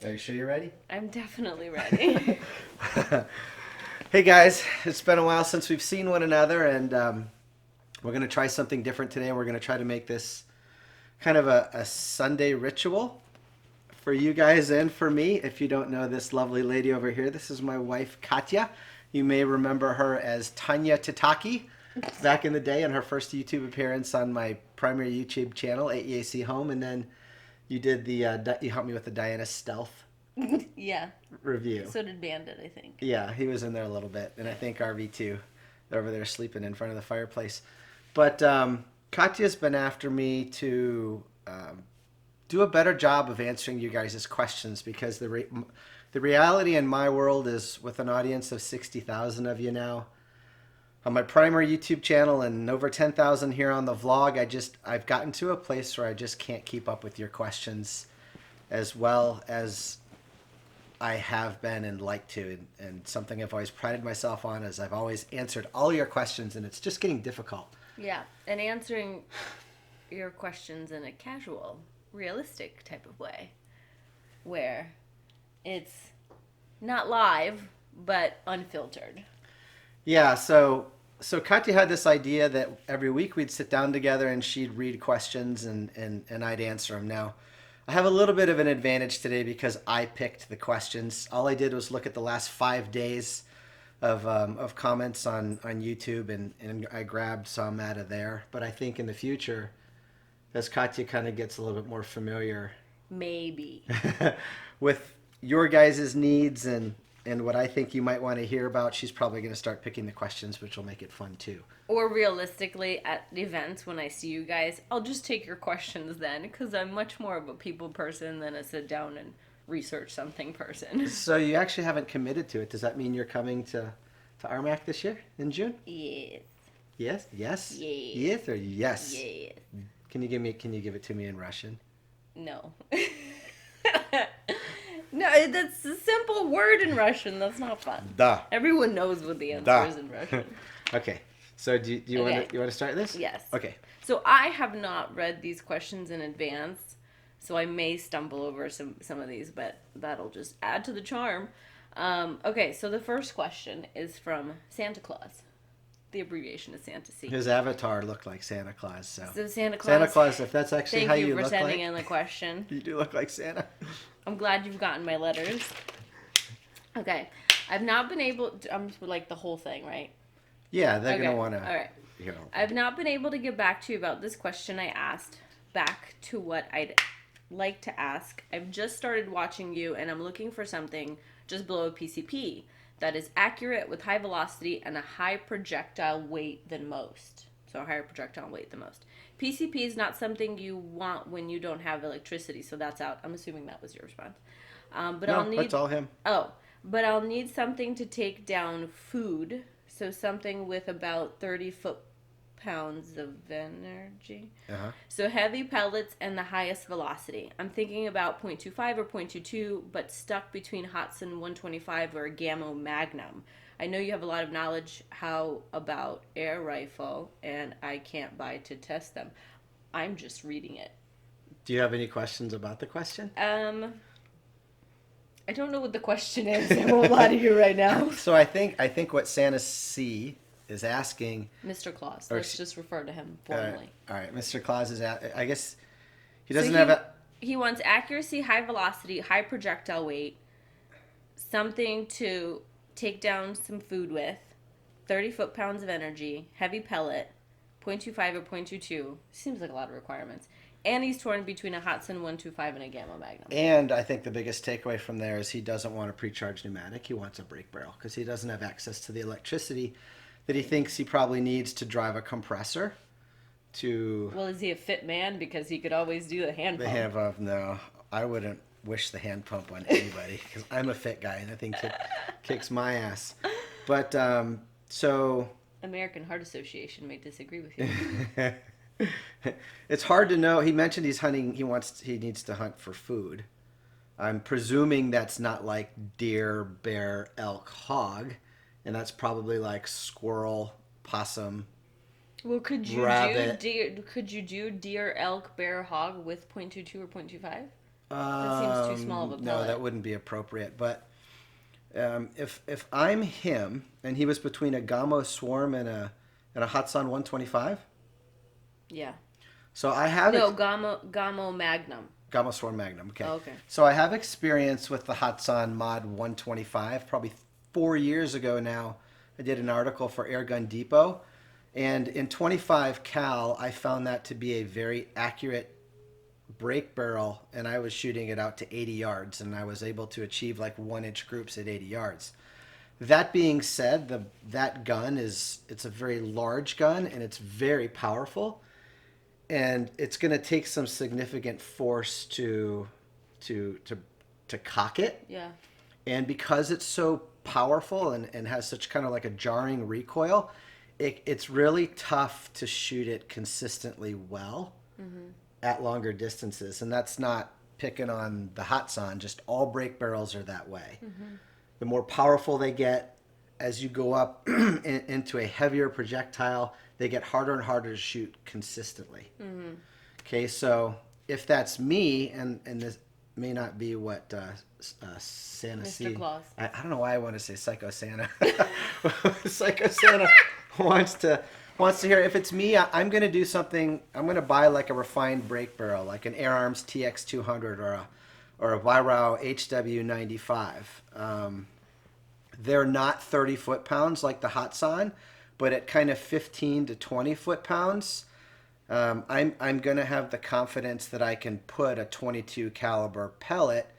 Are you sure you're ready? I'm definitely ready. Hey guys, it's been a while since we've seen one another, and we're going to try something different today. We're going to try to make this kind of a Sunday ritual for you guys and for me. If you don't know this lovely lady over here, this is my wife, Katya. You may remember her as Tanya Tataki back in the day in her first YouTube appearance on my primary YouTube channel, AEAC Home, and then you did you helped me with the Diana Stealth Yeah. review. So did Bandit, I think. Yeah, he was in there a little bit, and I think RV too. They're over there sleeping in front of the fireplace. But Katya's been after me to do a better job of answering you guys' questions, because the reality in my world is, with an audience of 60,000 of you now on my primary YouTube channel and over 10,000 here on the vlog, I've gotten to a place where I just can't keep up with your questions as well as I have been and like to, and something I've always prided myself on is I've always answered all your questions, and it's just getting difficult. Yeah, and answering your questions in a casual, realistic type of way, where it's not live, but unfiltered. Yeah, so Katya had this idea that every week we'd sit down together and she'd read questions and I'd answer them. Now, I have a little bit of an advantage today because I picked the questions. All I did was look at the last 5 days of comments on YouTube, and I grabbed some out of there. But I think in the future, as Katya kind of gets a little bit more familiar Maybe. with your guys' needs and what I think you might want to hear about, she's probably going to start picking the questions, which will make it fun too. Or realistically, at events when I see you guys, I'll just take your questions then, because I'm much more of a people person than a sit down and research something person. So you actually haven't committed to it. Does that mean you're coming to ARMAC this year in June? Yes. Yes? Yes? Yes. Yes or yes? Yes. Can you give it to me in Russian? No. No, that's a simple word in Russian. That's not fun. Da. Everyone knows what the answer is in Russian. Okay. So do you Okay. want to start this? Yes. Okay. So I have not read these questions in advance, so I may stumble over some of these, but that'll just add to the charm. Okay, so the first question is from Santa Claus. The abbreviation is Santa C. His avatar looked like Santa Claus, so. So Santa Claus. Santa Claus, if that's actually how Thank you you for look sending like. in the question. You do look like Santa. I'm glad you've gotten my letters. Okay, I've not been able to, like the whole thing, right? Yeah, they're Okay. going to want to. All right. I've not been able to get back to you about this question I asked. Back to what I'd like to ask. I've just started watching you, and I'm looking for something just below a PCP that is accurate with high velocity and a high projectile weight than most. So a higher projectile weight than most. PCP is not something you want when you don't have electricity, so that's out. I'm assuming that was your response. But No, I'll need. that's all him. Oh, but I'll need something to take down food. So something with about 30 foot-pounds of energy. Uh-huh. So heavy pellets and the highest velocity. I'm thinking about 0.25 or 0.22, but stuck between Hatsan 125 or a Gamo Magnum. I know you have a lot of knowledge how about air rifle, and I can't buy to test them. I'm just reading it. Do you have any questions about the question? I don't know what the question is. I won't lie to you right now. So I think what Santa C is asking. Mr. Claus. Or- Let's just refer to him formally. All right. Mr. Claus is I guess he doesn't So have a. He wants accuracy, high velocity, high projectile weight, something to take down some food with, 30 foot-pounds of energy, heavy pellet, 0.25 or 0.22. Seems like a lot of requirements. And he's torn between a Hatsan 125 and a Gamo Magnum. And I think the biggest takeaway from there is he doesn't want a pre-charged pneumatic. He wants a brake barrel because he doesn't have access to the electricity that he thinks he probably needs to drive a compressor to. Well, is he a fit man? Because he could always do the hand pump. The hand pump, no. I wouldn't wish the hand pump on anybody because I'm a fit guy and that thing kicks my ass. But so. American Heart Association may disagree with you. It's hard to know. He mentioned he's hunting. He needs to hunt for food. I'm presuming that's not like deer, bear, elk, hog, and that's probably like squirrel, possum. Well, rabbit. Could you do deer, elk, bear, hog with 0.22 or 0.25? That seems too small of a No, pellet. that wouldn't be appropriate. But if I'm him and he was between a Gamo Swarm and a Hatsan 125, Yeah. so I have No, Gamo Magnum. Gamo Swarm Magnum. Okay. Oh, okay. So I have experience with the Hatsan Mod 125. Probably 4 years ago now, I did an article for Airgun Depot, and in 25 cal, I found that to be a very accurate break barrel, and I was shooting it out to 80 yards, and I was able to achieve like 1 inch groups at 80 yards. That being said, that gun it's a very large gun and it's very powerful, and it's going to take some significant force to to cock it. Yeah. And because it's so powerful and has such kind of like a jarring recoil, it's really tough to shoot it consistently well at longer distances. And that's not picking on the Hatsan, just all break barrels are that way. The more powerful they get, as you go up into a heavier projectile, they get harder and harder to shoot consistently. Okay, so if that's me, and this may not be what Santa Mr. C. Claus. I don't know why I want to say Psycho Santa. Psycho Santa wants to hear. If it's me, I'm going to do something. I'm going to buy like a refined break barrel, like an Air Arms TX200 or a Weihrauch HW95. They're not 30 foot-pounds like the Hatsan, but at kind of 15 to 20 foot-pounds, I'm going to have the confidence that I can put a 22 caliber pellet,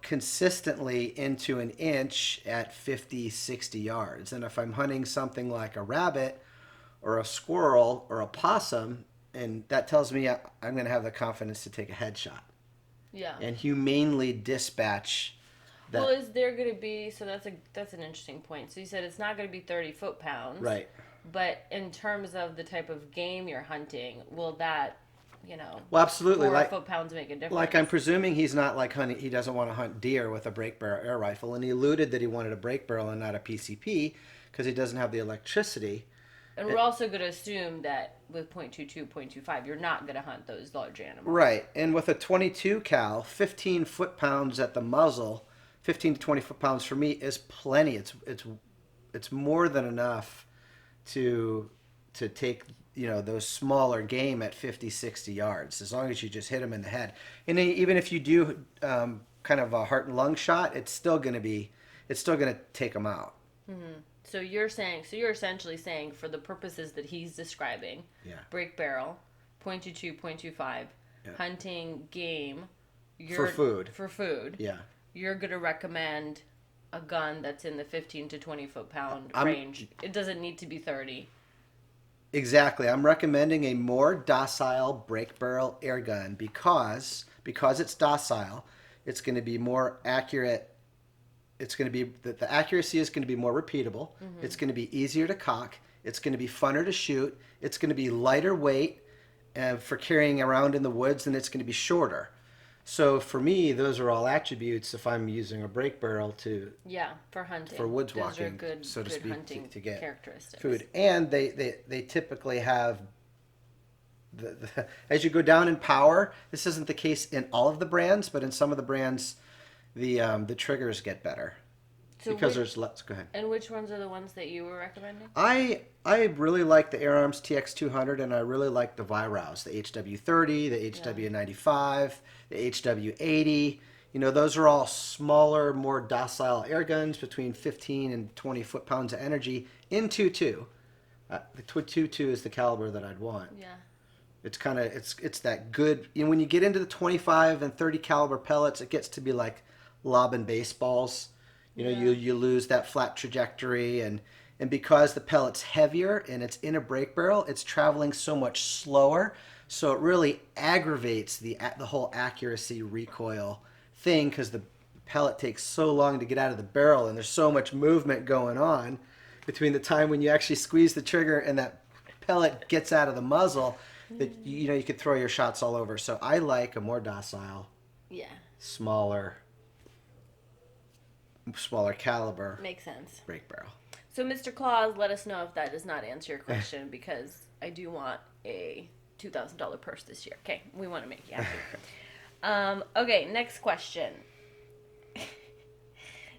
consistently into an inch at 50, 60 yards. And if I'm hunting something like a rabbit or a squirrel or a possum, and that tells me I'm going to have the confidence to take a headshot Yeah. and humanely dispatch that. Well, is there going to be, so that's an interesting point. So you said it's not going to be 30 foot-pounds. Right. But in terms of the type of game you're hunting, will that, Well, absolutely. 4 Like, foot-pounds make a difference? Like I'm presuming he's not like hunting. He doesn't want to hunt deer with a break barrel air rifle, and he alluded that he wanted a break barrel and not a PCP because he doesn't have the electricity. And we're also going to assume that with .22, .25, you're not going to hunt those large animals. Right, and with a 22 cal, 15 foot-pounds at the muzzle, 15 to 20 foot-pounds for me is plenty. It's more than enough to take those smaller game at 50, 60 yards, as long as you just hit them in the head. And even if you do kind of a heart and lung shot, it's still going to take them out. So you're essentially saying, for the purposes that he's describing, Yeah. break barrel, .22, .25, Yeah. hunting game, For food. Yeah. You're going to recommend a gun that's in the 15 to 20 foot-pound range. It doesn't need to be 30. Exactly. I'm recommending a more docile break barrel air gun because it's docile, it's going to be more accurate. It's going to be the accuracy is going to be more repeatable. It's going to be easier to cock. It's going to be funner to shoot. It's going to be lighter weight for carrying around in the woods, and it's going to be shorter. So for me, those are all attributes if I'm using a break barrel for hunting. For woods those walking, are good, so to good speak, hunting to get characteristics. food. And they typically have as you go down in power. This isn't the case in all of the brands, but in some of the brands, the triggers get better because there's less. Go ahead. And which ones are the ones that you were recommending? I really like the Air Arms TX200, and I really like the Weihrauchs, the HW30, the HW95, the HW80. Those are all smaller, more docile air guns between 15 and 20 foot-pounds of energy in 2.2. The 2.2 is the caliber that I'd want. Yeah. It's kind of it's that good. When you get into the 25 and 30 caliber pellets, it gets to be like lobbing baseballs. You lose that flat trajectory, and because the pellet's heavier and it's in a break barrel, it's traveling so much slower, so it really aggravates the whole accuracy recoil thing, because the pellet takes so long to get out of the barrel, and there's so much movement going on between the time when you actually squeeze the trigger and that pellet gets out of the muzzle that you could throw your shots all over. So I like a more docile, smaller caliber. Makes sense. Break barrel. So, Mr. Claus, let us know if that does not answer your question, because I do want a $2,000 purse this year. Okay, we want to make you happy. Okay, next question.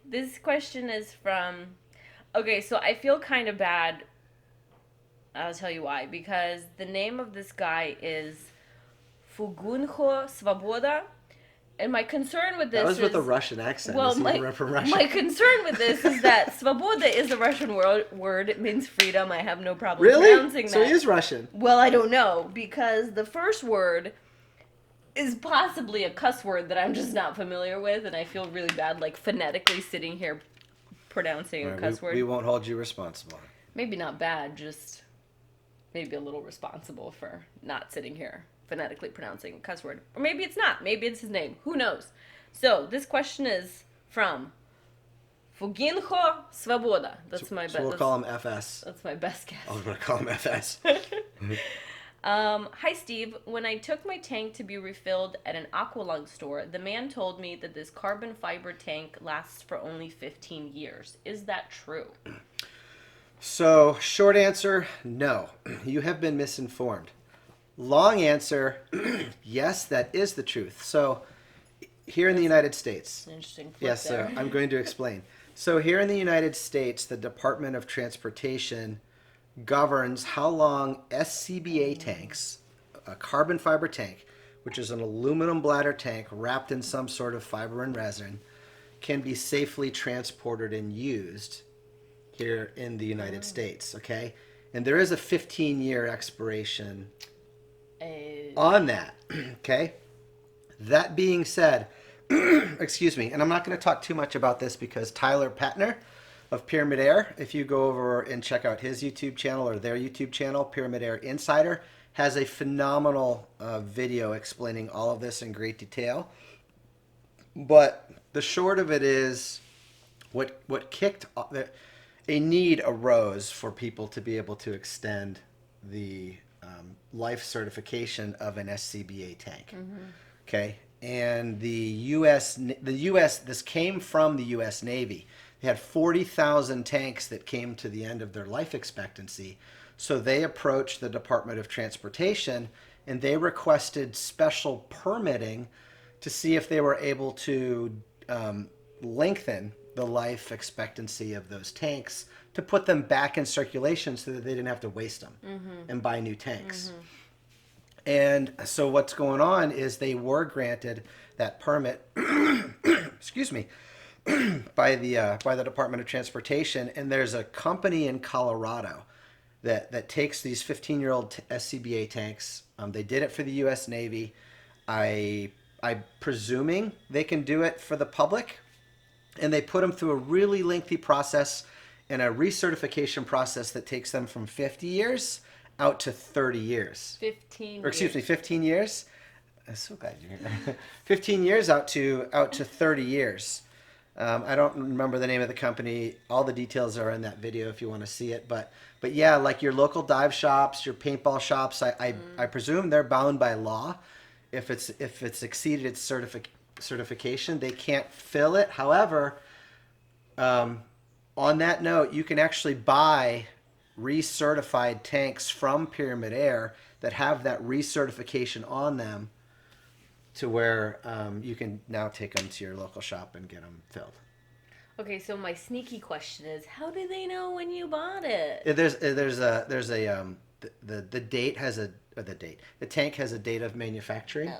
This question is from... Okay, so I feel kind of bad. I'll tell you why. Because the name of this guy is Fugunho Svoboda. And my concern with this That was with a Russian accent. Well, from Russia. my concern with this is that Svoboda is a Russian word. It means freedom. I have no problem Really? pronouncing that. So he is Russian. Well, I don't know. Because the first word is possibly a cuss word that I'm just not familiar with. And I feel really bad, like, phonetically sitting here pronouncing a cuss word. We won't hold you responsible. Maybe not bad, just maybe a little responsible for not sitting here phonetically pronouncing a cuss word. Or maybe it's not. Maybe it's his name. Who knows? So, this question is from Fuginho Svoboda. That's my best. So we'll call him FS. That's my best guess. I'm going to call him FS. Hi, Steve. When I took my tank to be refilled at an Aqualung store, the man told me that this carbon fiber tank lasts for only 15 years. Is that true? So, short answer, no. You have been misinformed. Long answer, yes, that is the truth. So, here in the United States. Interesting. Yes, sir. I'm going to explain. So, here in the United States, the Department of Transportation governs how long SCBA tanks, a carbon fiber tank, which is an aluminum bladder tank wrapped in some sort of fiber and resin, can be safely transported and used here in the United States, okay? And there is a 15-year expiration on that, okay? That being said, excuse me, and I'm not going to talk too much about this because Tyler Patner of Pyramid Air, if you go over and check out his YouTube channel or their YouTube channel, Pyramid Air Insider, has a phenomenal video explaining all of this in great detail. But the short of it is, what kicked a need arose for people to be able to extend the life certification of an SCBA tank. Okay, and the U.S. This came from the U.S. Navy. They had 40,000 tanks that came to the end of their life expectancy, so they approached the Department of Transportation and they requested special permitting to see if they were able to lengthen the life expectancy of those tanks to put them back in circulation so that they didn't have to waste them and buy new tanks. And so what's going on is they were granted that permit, excuse me, by the Department of Transportation, and there's a company in Colorado that takes these 15-year-old SCBA tanks. They did it for the U.S. Navy. I'm presuming they can do it for the public, and they put them through a really lengthy process and a recertification process that takes them from 50 years out to 30 years. 15 Or excuse me, 15 years? I'm so glad you're here. 15 years out to 30 years. I don't remember the name of the company. All the details are in that video if you want to see it. But yeah, like your local dive shops, your paintball shops, I presume they're bound by law. If it's exceeded its certification, they can't fill it. However, on that note, you can actually buy recertified tanks from Pyramid Air that have that recertification on them, to where you can now take them to your local shop and get them filled. Okay, so my sneaky question is, how do they know when you bought it? The date has the tank has a date of manufacturing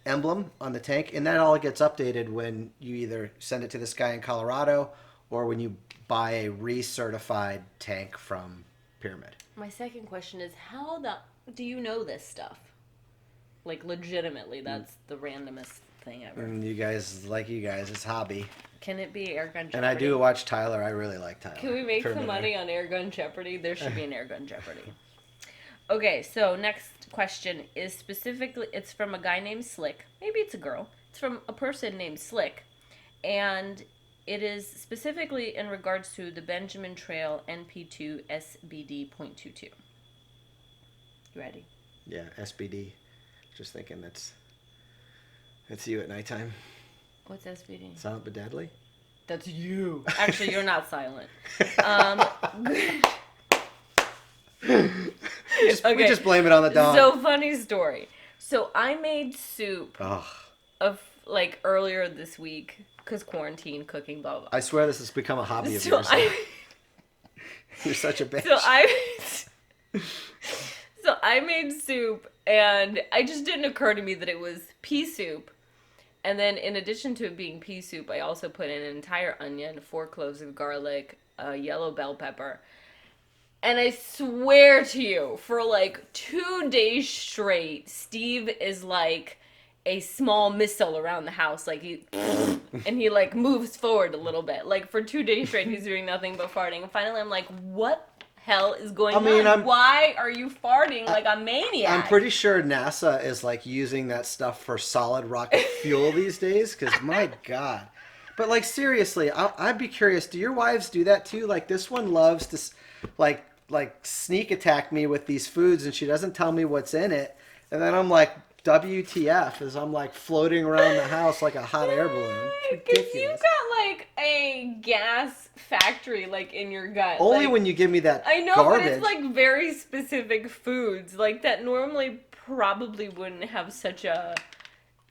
emblem on the tank, and that all gets updated when you either send it to this guy in Colorado or when you buy a recertified tank from Pyramid. My second question is, how do you know this stuff? Like, legitimately, that's the randomest thing ever. You guys, it's hobby. Can it be Airgun Jeopardy? And I do watch Tyler. I really like Tyler. Can we make some money on Airgun Jeopardy? There should be an Airgun Jeopardy. Okay, so next question is specifically, it's from a guy named Slick. Maybe it's a girl. It's from a person named Slick. And it is specifically in regards to the Benjamin Trail NP2 SBD.22. You ready? Yeah, SBD. Just thinking that's you at nighttime. What's SBD? Silent but deadly? That's you. Actually, you're not silent. We just blame it on the dog. So, funny story. So I made soup Ugh. of like earlier this week because quarantine, cooking, blah blah. I swear this has become a hobby of So yours. I, You're such a bitch. so I, so I made soup, and it just didn't occur to me that it was pea soup. And then, in addition to it being pea soup, I also put in an entire onion, 4 cloves of garlic, a yellow bell pepper. And I swear to you, for like 2 days straight, Steve is like a small missile around the house. Like and he like moves forward a little bit. Like for 2 days straight, he's doing nothing but farting. And finally, I'm like, what hell is going on? Why are you farting like a maniac? I'm pretty sure NASA is like using that stuff for solid rocket fuel these days. Because my God. But like seriously, I'd be curious. Do your wives do that too? Like this one loves to like sneak attack me with these foods, and she doesn't tell me what's in it, and then I'm like, WTF? As I'm like floating around the house like a hot air balloon. Because you've got like a gas factory like in your gut. Only like, when you give me that I know, garbage. but it's like very specific foods like that normally probably wouldn't have such a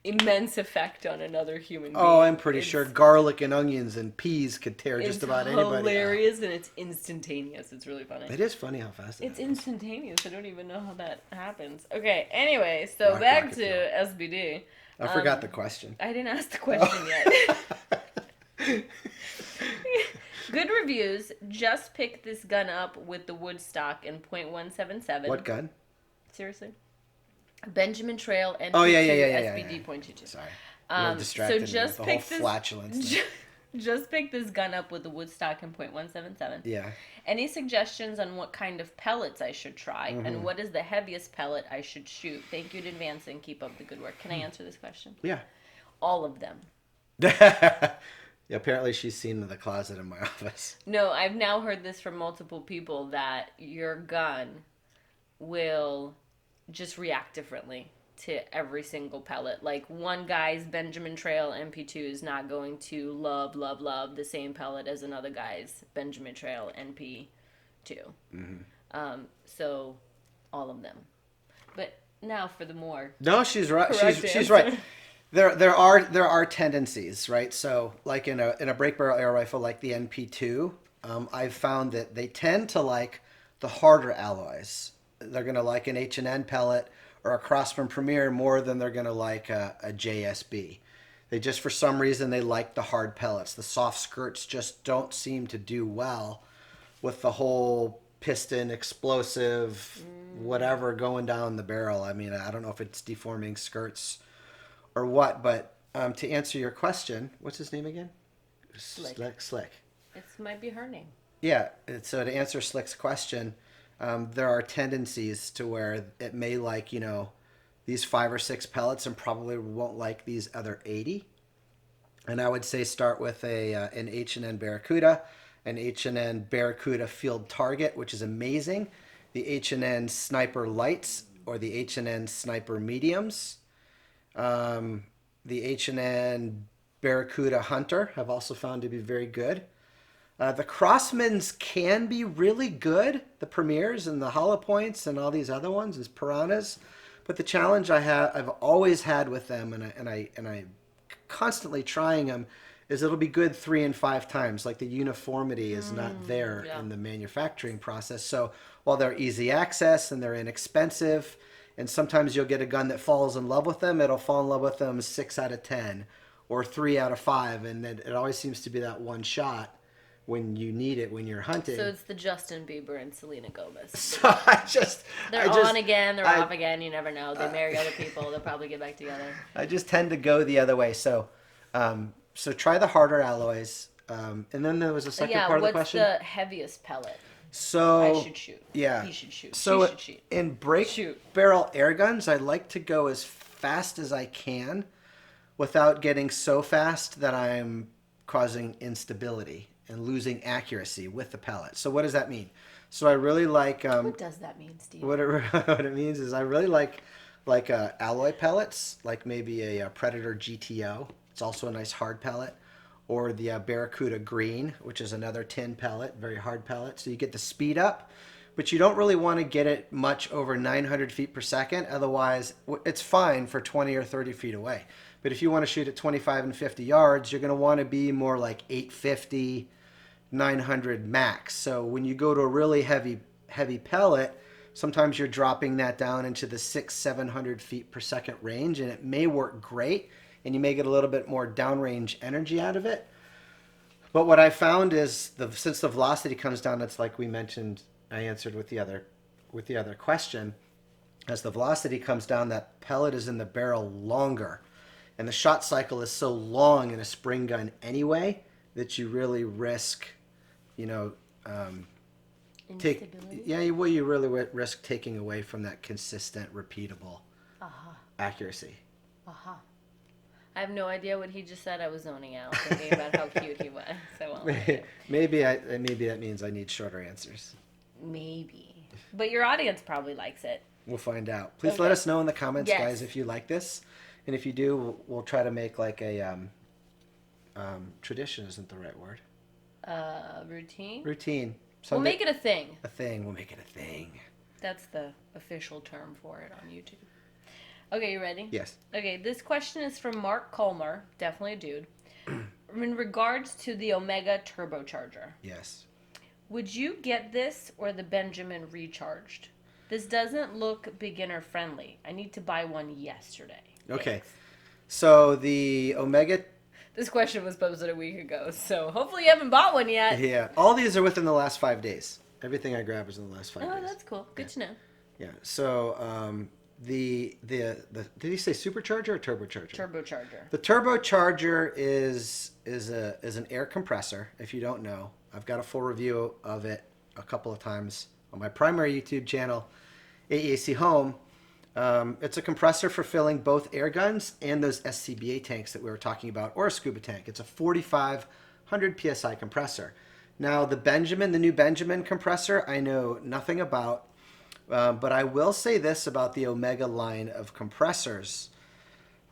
immense effect on another human being. Oh, I'm pretty sure garlic and onions and peas could tear just about anybody. It's hilarious and it's instantaneous. It's really funny. It is funny how fast it's instantaneous. I don't even know how that happens. Okay, anyway, so back to SBD. I forgot the question. I didn't ask the question yet. Good reviews. Just picked this gun up with the wood stock in .177. What gun? Seriously? Benjamin Trail and SBD .22. Sorry. You're distracted so just with the pick whole flatulence. Just pick this gun up with the wood stock in .177. Yeah. Any suggestions on what kind of pellets I should try, and what is the heaviest pellet I should shoot? Thank you in advance and keep up the good work. Can I answer this question? Yeah. All of them. Yeah, apparently she's seen the closet in my office. No, I've now heard this from multiple people that your gun will just react differently to every single pellet. Like one guy's Benjamin Trail MP2 is not going to love the same pellet as another guy's Benjamin Trail NP2. So all of them. But now for the more. No, she's right. She's answer. right. There are tendencies, right? So like in a break barrel air rifle like the NP2, I've found that they tend to like the harder alloys. They're going to like an H&N pellet or a Craftsman Premier more than they're going to like a JSB. They just, for some reason, they like the hard pellets. The soft skirts just don't seem to do well with the whole piston, explosive, whatever going down the barrel. I mean, I don't know if it's deforming skirts or what, but to answer your question, what's his name again? Slick. It might be her name. Yeah, so to answer Slick's question, there are tendencies to where it may like, these 5 or 6 pellets and probably won't like these other 80. And I would say start with an H&N Barracuda, an H&N Barracuda Field Target, which is amazing, the H&N Sniper Lights or the H&N Sniper Mediums, the H&N Barracuda Hunter have also found to be very good. The Crossmans can be really good, the Premiers and the Hollow Points and all these other ones, is Piranhas. But the challenge I've always had with them, and I constantly trying them, is it'll be good 3 and 5 times. Like the uniformity is not there in the manufacturing process. So while they're easy access and they're inexpensive, and sometimes you'll get a gun that falls in love with them, it'll fall in love with them 6 out of 10 or 3 out of 5, and it always seems to be that one shot when you need it when you're hunting. So it's the Justin Bieber and Selena Gomez. So they're on again, they're off again, you never know. They marry other people, they'll probably get back together. I just tend to go the other way. So so try the harder alloys. And then there was a second part of the question. What's the heaviest pellet So I should shoot? Yeah. He should shoot. So she should shoot. In barrel air guns, I like to go as fast as I can without getting so fast that I'm causing instability and losing accuracy with the pellet. So what does that mean? So I really like... what does that mean, Steve? What it means is I really like alloy pellets, like maybe a Predator GTO. It's also a nice hard pellet. Or the Barracuda Green, which is another tin pellet, very hard pellet. So you get the speed up, but you don't really want to get it much over 900 feet per second. Otherwise, it's fine for 20 or 30 feet away. But if you want to shoot at 25 and 50 yards, you're going to want to be more like 850, 900 max. So when you go to a really heavy pellet, sometimes you're dropping that down into the 600-700 feet per second range, and it may work great, and you may get a little bit more downrange energy out of it. But what I found is since the velocity comes down, it's like we mentioned, I answered with the other question. As the velocity comes down, that pellet is in the barrel longer, and the shot cycle is so long in a spring gun anyway that you really risk, you really risk taking away from that consistent, repeatable accuracy. I have no idea what he just said. I was zoning out, thinking about how cute he was. Maybe that means I need shorter answers. Maybe. But your audience probably likes it. We'll find out. Please let us know in the comments, guys, if you like this. And if you do, we'll try to make like a tradition isn't the right word. Routine? Routine. We'll make it a thing. A thing. We'll make it a thing. That's the official term for it on YouTube. Okay, you ready? Yes. Okay, this question is from Mark Colmer, definitely a dude. In regards to the Omega turbocharger. Yes. Would you get this or the Benjamin recharged? This doesn't look beginner friendly. I need to buy one yesterday. Okay. Thanks. So the Omega... This question was posted a week ago, so hopefully you haven't bought one yet. Yeah. All these are within the last 5 days. Everything I grab is in the last 5 days. Oh, that's cool. Good to know. Yeah. So the did he say supercharger or turbocharger? Turbocharger. The turbocharger is an air compressor. If you don't know, I've got a full review of it a couple of times on my primary YouTube channel, AEAC Home. It's a compressor for filling both air guns and those SCBA tanks that we were talking about, or a scuba tank. It's a 4,500 PSI compressor. Now, the new Benjamin compressor, I know nothing about, but I will say this about the Omega line of compressors.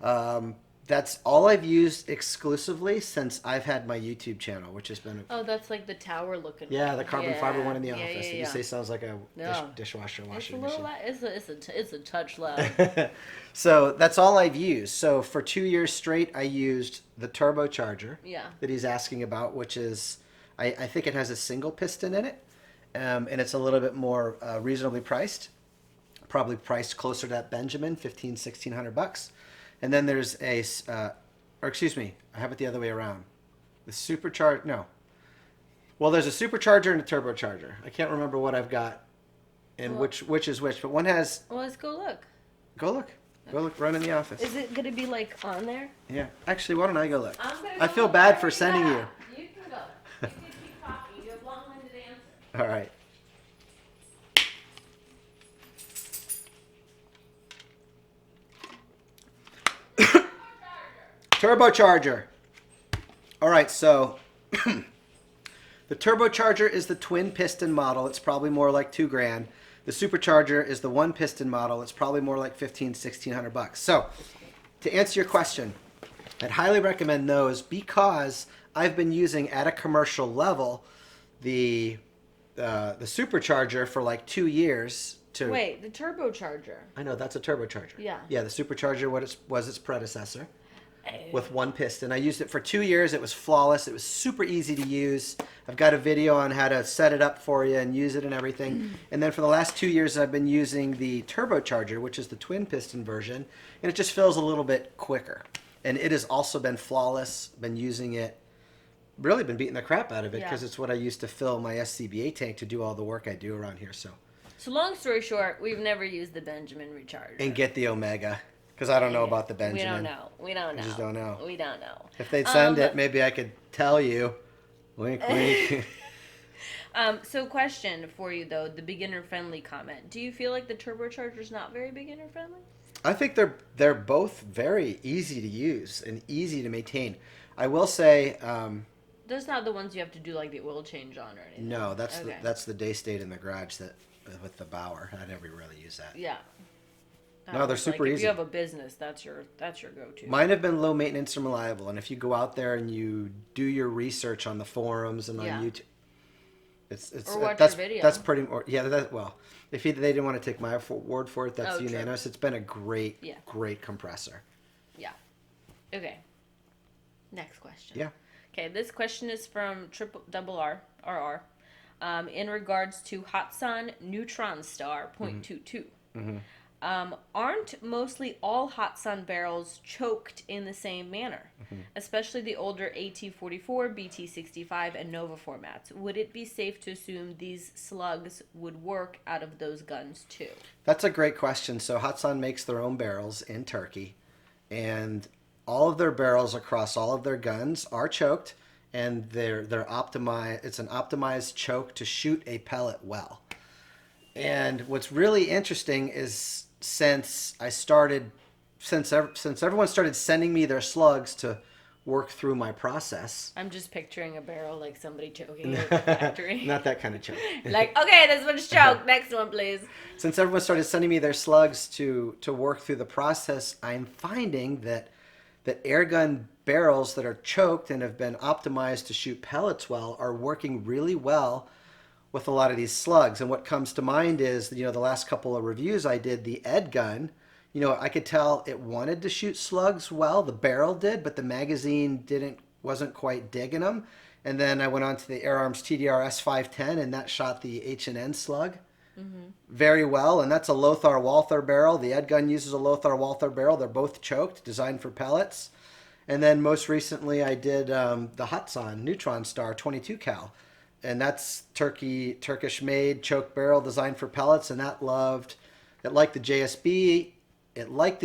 That's all I've used exclusively since I've had my YouTube channel, which has been... Oh, that's like the tower looking Yeah, the carbon fiber one in the office yeah. that you say sounds like a dishwasher washing machine. It's a touch loud. So that's all I've used. So for 2 years straight, I used the turbocharger that he's asking about, which is, I think it has a single piston in it, and it's a little bit more reasonably priced, probably priced closer to that Benjamin, $1,600. And then there's I have it the other way around. The supercharger, no. Well, there's a supercharger and a turbocharger. I can't remember what I've got and which is which, but one has... Well, let's go look. Go look. Go look, run in the office. Is it going to be like on there? Yeah. Actually, why don't I go look? I feel bad for sending you. You can go. You can keep talking. You have long-winded answers. All right. Turbocharger. All right, so the turbocharger is the twin piston model. It's probably more like $2,000. The supercharger is the one piston model. It's probably more like $1,500-$1,600. So to answer your question, I'd highly recommend those because I've been using at a commercial level the supercharger for like 2 years. Wait, the turbocharger. I know, that's a turbocharger. Yeah. Yeah, the supercharger was its predecessor with one piston. I used it for 2 years. It was flawless. It was super easy to use. I've got a video on how to set it up for you and use it and everything. And then for the last 2 years, I've been using the turbocharger, which is the twin piston version, and it just fills a little bit quicker. And it has also been flawless. Been using it, really been beating the crap out of it because it's what I used to fill my SCBA tank to do all the work I do around here. So long story short, we've never used the Benjamin recharger. And get the Omega. Because I don't know about the Benjamin. We don't know. I just don't know. We don't know. If they'd send it, maybe I could tell you. Wink, wink. So question for you, though. The beginner-friendly comment. Do you feel like the turbocharger's not very beginner-friendly? I think they're both very easy to use and easy to maintain. I will say... those not the ones you have to do like the oil change on or anything? No, that's the day state in the garage with the Bauer. I never really use that. Yeah. No, they're super easy. If you have a business, that's your go-to. Mine have been low maintenance and reliable, and if you go out there and you do your research on the forums and on YouTube, It's Or watch that's your video. that's pretty more yeah that well if they didn't want to take my word for it, that's Oh, true. unanimous. It's been a great Yeah. great compressor. Yeah. Okay. Next question. Yeah. Okay, this question is from RR. In regards to Hatsan Neutron Star .22. Aren't mostly all Hatsan barrels choked in the same manner, especially the older AT-44, BT-65, and Nova formats? Would it be safe to assume these slugs would work out of those guns too? That's a great question. So Hatsan makes their own barrels in Turkey, and all of their barrels across all of their guns are choked, and they're optimized. It's an optimized choke to shoot a pellet well. And what's really interesting is since everyone started sending me their slugs to work through my process. I'm just picturing a barrel like somebody choking it at the factory. Not that kind of choke. Like, okay, this one's choked. Next one, please. Since everyone started sending me their slugs to work through the process, I'm finding that airgun barrels that are choked and have been optimized to shoot pellets well are working really well with a lot of these slugs. And what comes to mind is, the last couple of reviews I did, the Ed gun, I could tell it wanted to shoot slugs well. The barrel did, but the magazine wasn't quite digging them. And then I went on to the Air Arms TDRS 510, and that shot the H&N slug very well. And that's a Lothar Walther barrel. The Ed gun uses a Lothar Walther barrel. They're both choked, designed for pellets. And then most recently I did the Hatsan Neutron Star 22 cal. And that's Turkish made choke barrel designed for pellets, and it liked the JSB, it liked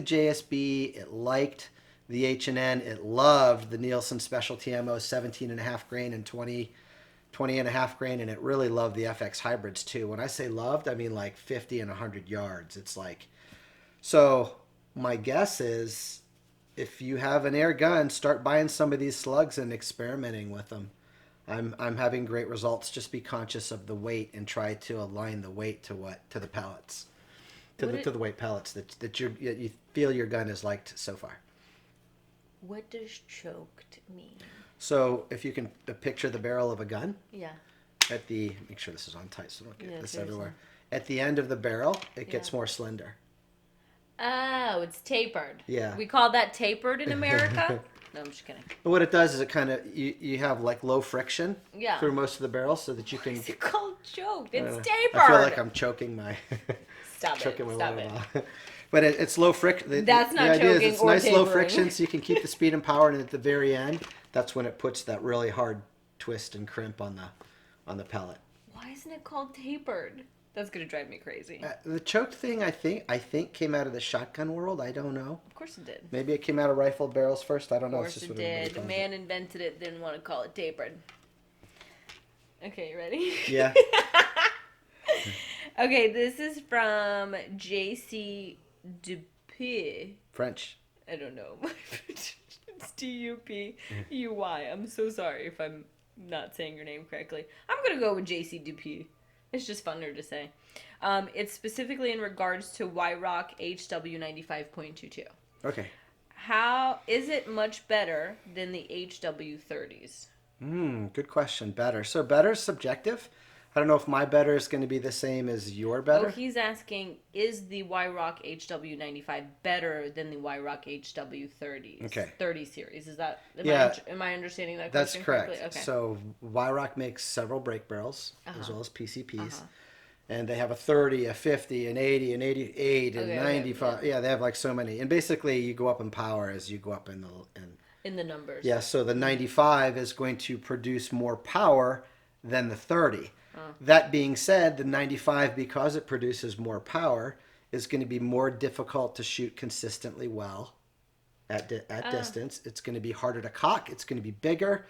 the H&N, it loved the Nielsen specialty ammo 17.5 grain and 20.5 grain, and it really loved the FX hybrids too. When I say loved, I mean like 50 and 100 yards. It's like, so my guess is if you have an air gun, start buying some of these slugs and experimenting with them. I'm having great results. Just be conscious of the weight and try to align the weight to the pellets, to the weight pellets that you feel your gun is liked so far. What does choked mean? So if you can picture the barrel of a gun. Yeah. Make sure this is on tight so don't get this everywhere. At the end of the barrel, it gets more slender. Oh, it's tapered. Yeah. We call that tapered in America. No, I'm just kidding. But what it does is it kind of you have like low friction Yeah. through most of the barrel so that you can. It's called choked. It's tapered. I feel like I'm choking my. Stop it. But it's low friction. That's not the idea choking is it's or nice low tapering. friction so you can keep the speed and power, and at the very end, that's when it puts that really hard twist and crimp on the pellet. Why isn't it called tapered? That's gonna drive me crazy. The choked thing, I think came out of the shotgun world. I don't know. Of course it did. Maybe it came out of rifled barrels first. I don't know. Of course It's just it what everybody did. The calls man invented it, didn't want to call it tapered. Okay, you ready? Yeah. Okay, this is from JC Dupuy. French. I don't know. It's DUPUY. I'm so sorry if I'm not saying your name correctly. I'm going to go with JC Dupuy. It's just funner to say. It's specifically in regards to Weihrauch HW95.22. Okay. How is it much better than the HW30s? Good question. Better. So better is subjective. I don't know if my better is going to be the same as your better. Oh, he's asking, is the Weihrauch HW95 better than the Weihrauch HW30s? Okay. 30 series. Is that, am I understanding that That's question correct. correctly? Okay. So Weihrauch makes several brake barrels as well as PCPs. And they have a 30, a 50, an 80, an 88, and 95. Okay. Yeah, they have like so many. And basically you go up in power as you go up in the numbers. Yeah, so the 95 is going to produce more power than the 30. That being said, the 95, because it produces more power, is going to be more difficult to shoot consistently well at distance. It's going to be harder to cock. It's going to be bigger,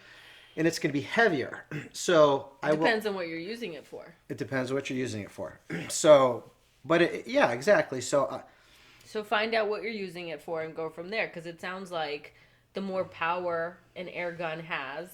and it's going to be heavier. So it depends on what you're using it for. It depends on what you're using it for. So, but yeah, exactly. So find out what you're using it for and go from there, because it sounds like the more power an air gun has,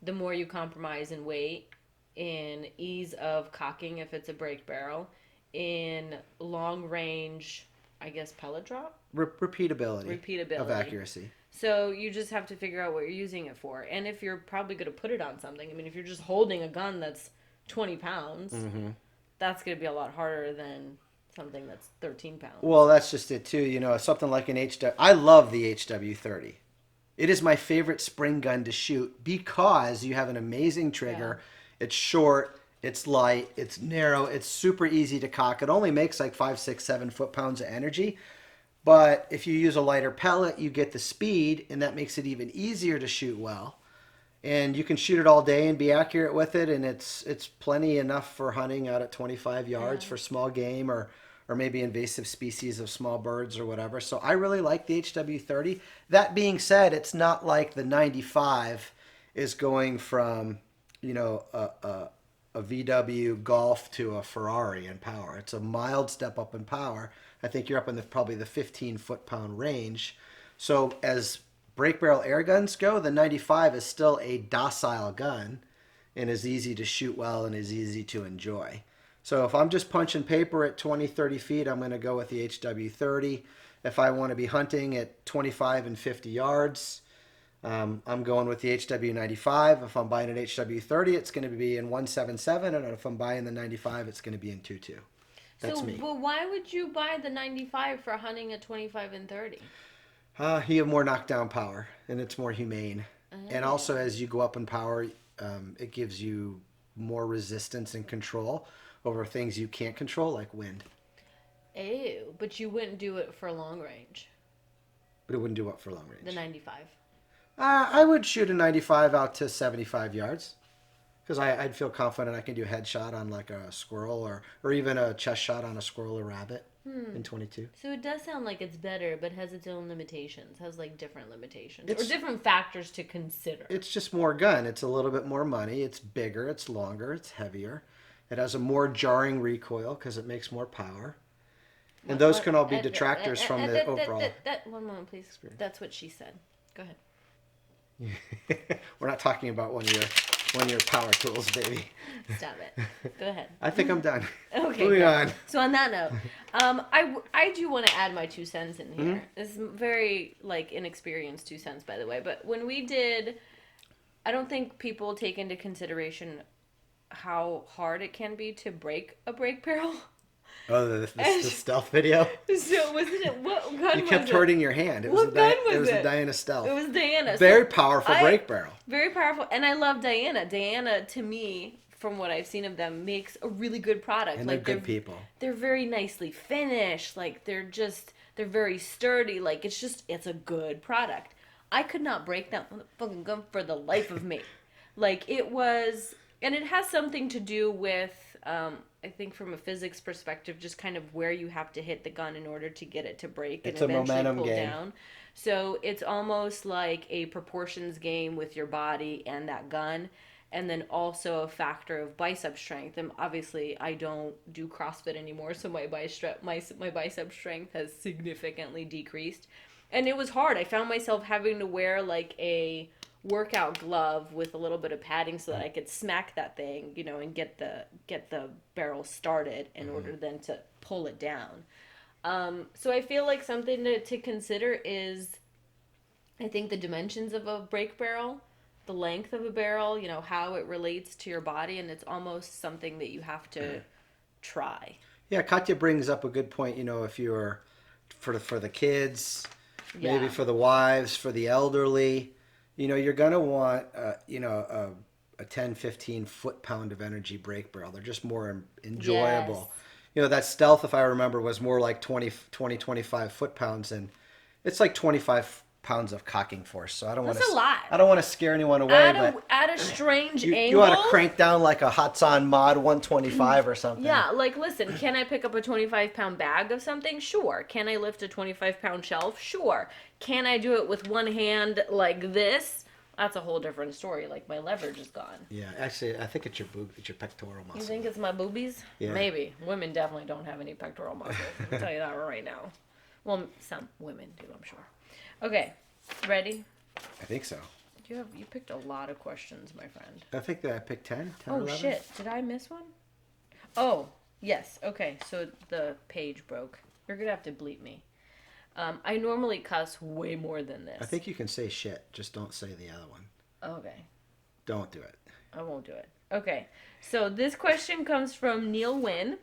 the more you compromise in weight, in ease of cocking if it's a break barrel, in long range, I guess, pellet drop? Repeatability of accuracy. So you just have to figure out what you're using it for. And if you're probably going to put it on something, I mean, if you're just holding a gun that's 20 pounds, that's going to be a lot harder than something that's 13 pounds. Well, that's just it too. You know, something like an HW. I love the HW30. It is my favorite spring gun to shoot because you have an amazing trigger. Yeah. It's short, it's light, it's narrow, it's super easy to cock. It only makes like 5, 6, 7 foot-pounds of energy. But if you use a lighter pellet, you get the speed, and that makes it even easier to shoot well. And you can shoot it all day and be accurate with it, and it's plenty enough for hunting out at 25 yards for small game or maybe invasive species of small birds or whatever. So I really like the HW30. That being said, it's not like the 95 is going from, you know, a VW Golf to a Ferrari in power. It's a mild step up in power. I think you're up in probably the 15 foot-pound range. So as break barrel air guns go, the 95 is still a docile gun and is easy to shoot well and is easy to enjoy. So if I'm just punching paper at 20, 30 feet, I'm going to go with the HW30. If I want to be hunting at 25 and 50 yards, I'm going with the HW95. If I'm buying an HW30, it's going to be in 177, and if I'm buying the 95, it's going to be in 22. That's me. Well, why would you buy the 95 for hunting at 25 and 30? You have more knockdown power, and it's more humane. And also, as you go up in power, it gives you more resistance and control over things you can't control, like wind. Ew, but you wouldn't do it for long range. But it wouldn't do what for long range? The 95. I would shoot a 95 out to 75 yards. Because I'd feel confident I can do a headshot on like a squirrel or even a chest shot on a squirrel or rabbit in 22. So it does sound like it's better, but has its own limitations. Has like different limitations or different factors to consider. It's just more gun. It's a little bit more money. It's bigger. It's longer. It's heavier. It has a more jarring recoil because it makes more power. And those can all be detractors from the overall. One moment, please. Experience. That's what she said. Go ahead. We're not talking about one of your power tools, baby. Stop it. Go ahead. I think I'm done. Okay. Moving on. So on that note, I do want to add my 2 cents in here. Mm-hmm. This is very like inexperienced 2 cents, by the way. But when we did, I don't think people take into consideration how hard it can be to break a break barrel. Oh, the stealth video? So, was it, what gun was it? You kept hurting your hand. What gun was it? It was a Diana Stealth. It was Diana. Very powerful break barrel. Very powerful. And I love Diana. Diana, to me, from what I've seen of them, makes a really good product. And they're good people. They're very nicely finished. Like, they're very sturdy. Like, it's a good product. I could not break that fucking gun for the life of me. Like, it was... And it has something to do with, I think from a physics perspective, just kind of where you have to hit the gun in order to get it to break and eventually pull down. So it's almost like a proportions game with your body and that gun. And then also a factor of bicep strength. And obviously I don't do CrossFit anymore, so my bicep strength has significantly decreased. And it was hard. I found myself having to wear like a workout glove with a little bit of padding so that I could smack that thing, you know, and get the barrel started in order then to pull it down. So I feel like something to consider is, I think, the dimensions of a break barrel, the length of a barrel, you know, how it relates to your body, and it's almost something that you have to try. Yeah, Katya brings up a good point, you know, if you're for the kids, maybe for the wives, for the elderly, you know, you're going to want, a 10, 15 foot-pound of energy break barrel. They're just more enjoyable. Yes. You know, that Stealth, if I remember, was more like 25 foot-pounds, and it's like 25 pounds of cocking force. So I don't want to. That's a lot. I don't want to scare anyone away. At a strange angle. You want to crank down like a Hatsan Mod 125 or something. Yeah, like listen, can I pick up a 25-pound bag of something? Sure. Can I lift a 25-pound shelf? Sure. Can I do it with one hand like this? That's a whole different story. Like my leverage is gone. Yeah, actually, I think it's your pectoral muscle. You think it's my boobies? Yeah. Maybe. Women definitely don't have any pectoral muscles. I'll tell you that right now. Well, some women do, I'm sure. Okay, ready? I think so. You picked a lot of questions, my friend. I think that I picked 10 or 11. Shit. Did I miss one? Oh, yes. Okay, so the page broke. You're going to have to bleep me. I normally cuss way more than this. I think you can say shit, just don't say the other one. Okay. Don't do it. I won't do it. Okay. So this question comes from Neil Wynn.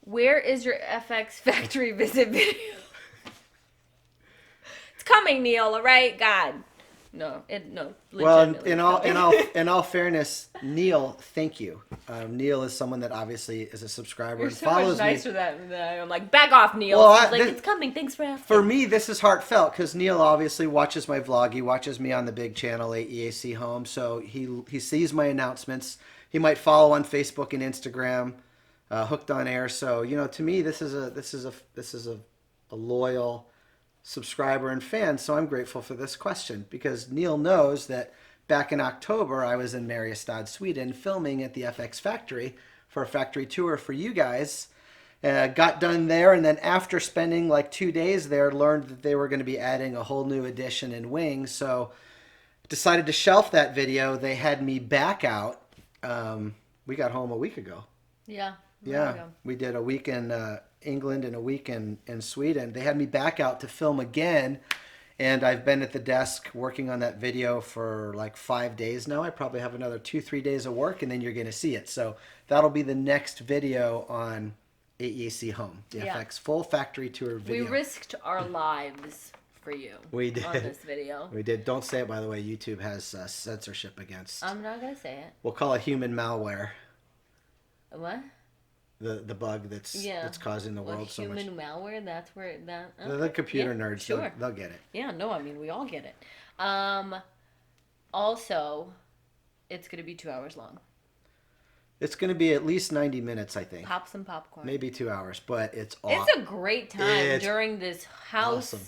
Where is your FX factory visit video? It's coming, Neil. All right, God. No. Well, in all fairness, Neil, thank you. Neil is someone that obviously is a subscriber You're and so follows much nicer me. than I'm like, back off, Neil. Well, He's like, it's coming. Thanks for asking. For me, this is heartfelt because Neil obviously watches my vlog. He watches me on the big channel AEAC Home, so he sees my announcements. He might follow on Facebook and Instagram, Hooked on Air. So to me, this is a loyal subscriber and fan. So I'm grateful for this question because Neil knows that back in October I was in Mariestad, Sweden, filming at the FX factory for a factory tour for you guys. Got done there, and then after spending like 2 days there, learned that they were going to be adding a whole new edition in wings. So decided to shelf that video. They had me back out. We got home a week ago. Yeah. Yeah, we did a week in England and a week in Sweden. They had me back out to film again, and I've been at the desk working on that video for like 5 days now. I probably have another 2-3 days of work, and then you're going to see it. So that'll be the next video on AEAC Home, the FX full factory tour video. We risked our lives for you. We did. On this video. We did. Don't say it, by the way. YouTube has censorship against. I'm not going to say it. We'll call it human malware. What? The bug that's causing the world so much. Human malware, that's where that... Okay. The computer nerds, sure. they'll get it. Yeah, no, I mean, we all get it. Also, it's going to be 2 hours long. It's going to be at least 90 minutes, I think. Pop some popcorn. Maybe 2 hours, but it's awesome. It's a great time during this house... Awesome.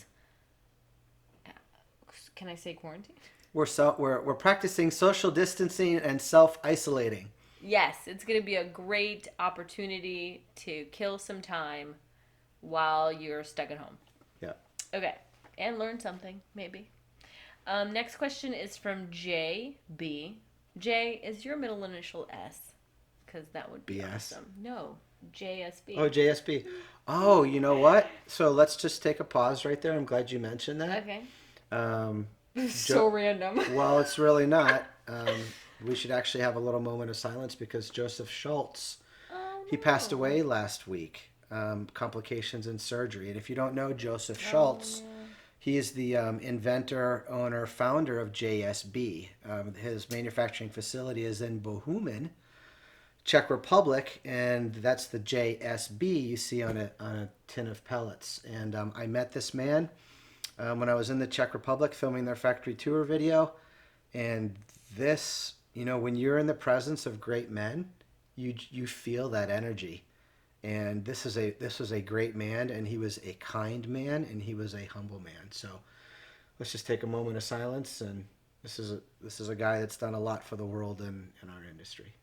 Can I say quarantine? We're practicing social distancing and self-isolating. Yes, it's going to be a great opportunity to kill some time while you're stuck at home. Yeah. Okay. And learn something, maybe. Next question is from JB. J, is your middle initial S? Because that would be BS. awesome. No, JSB. Oh, JSB. Oh, you know what? So let's just take a pause right there. I'm glad you mentioned that. Okay. Um, So random. Well, it's really not. We should actually have a little moment of silence because Joseph Schultz, he passed away last week. Complications in surgery. And if you don't know Joseph Schultz, he is the inventor, owner, founder of JSB. His manufacturing facility is in Bohumen, Czech Republic, and that's the JSB you see on a tin of pellets. And I met this man when I was in the Czech Republic filming their factory tour video. And this, when you're in the presence of great men, you feel that energy. And this is a great man, and he was a kind man, and he was a humble man. So let's just take a moment of silence. And this is a guy that's done a lot for the world and in our industry.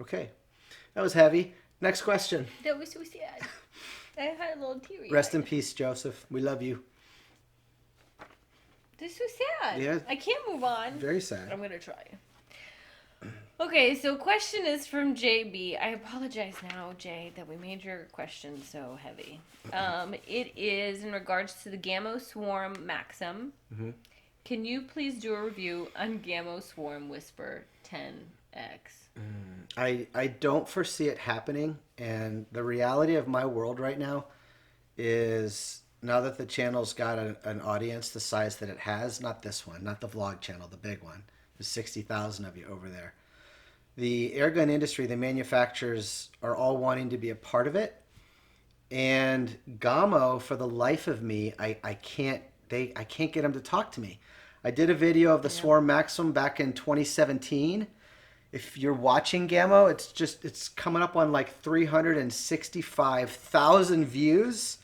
Okay, that was heavy. Next question. That was so sad. I had a little teary. Rest in peace, Joseph. We love you. This is so sad. Yeah. I can't move on. Very sad. I'm going to try. Okay, so question is from JB. I apologize now, Jay, that we made your question so heavy. It is in regards to the Gamo Swarm Maxim. Mm-hmm. Can you please do a review on Gamo Swarm Whisper 10X? I don't foresee it happening, and the reality of my world right now is now that the channel's got an audience the size that it has, not this one, not the vlog channel, the big one. There's 60,000 of you over there. The airgun industry, the manufacturers are all wanting to be a part of it, and Gamo, for the life of me, I can't get them to talk to me. I did a video of the Swarm Maxim back in 2017. If you're watching Gamo, it's coming up on like 365,000 views.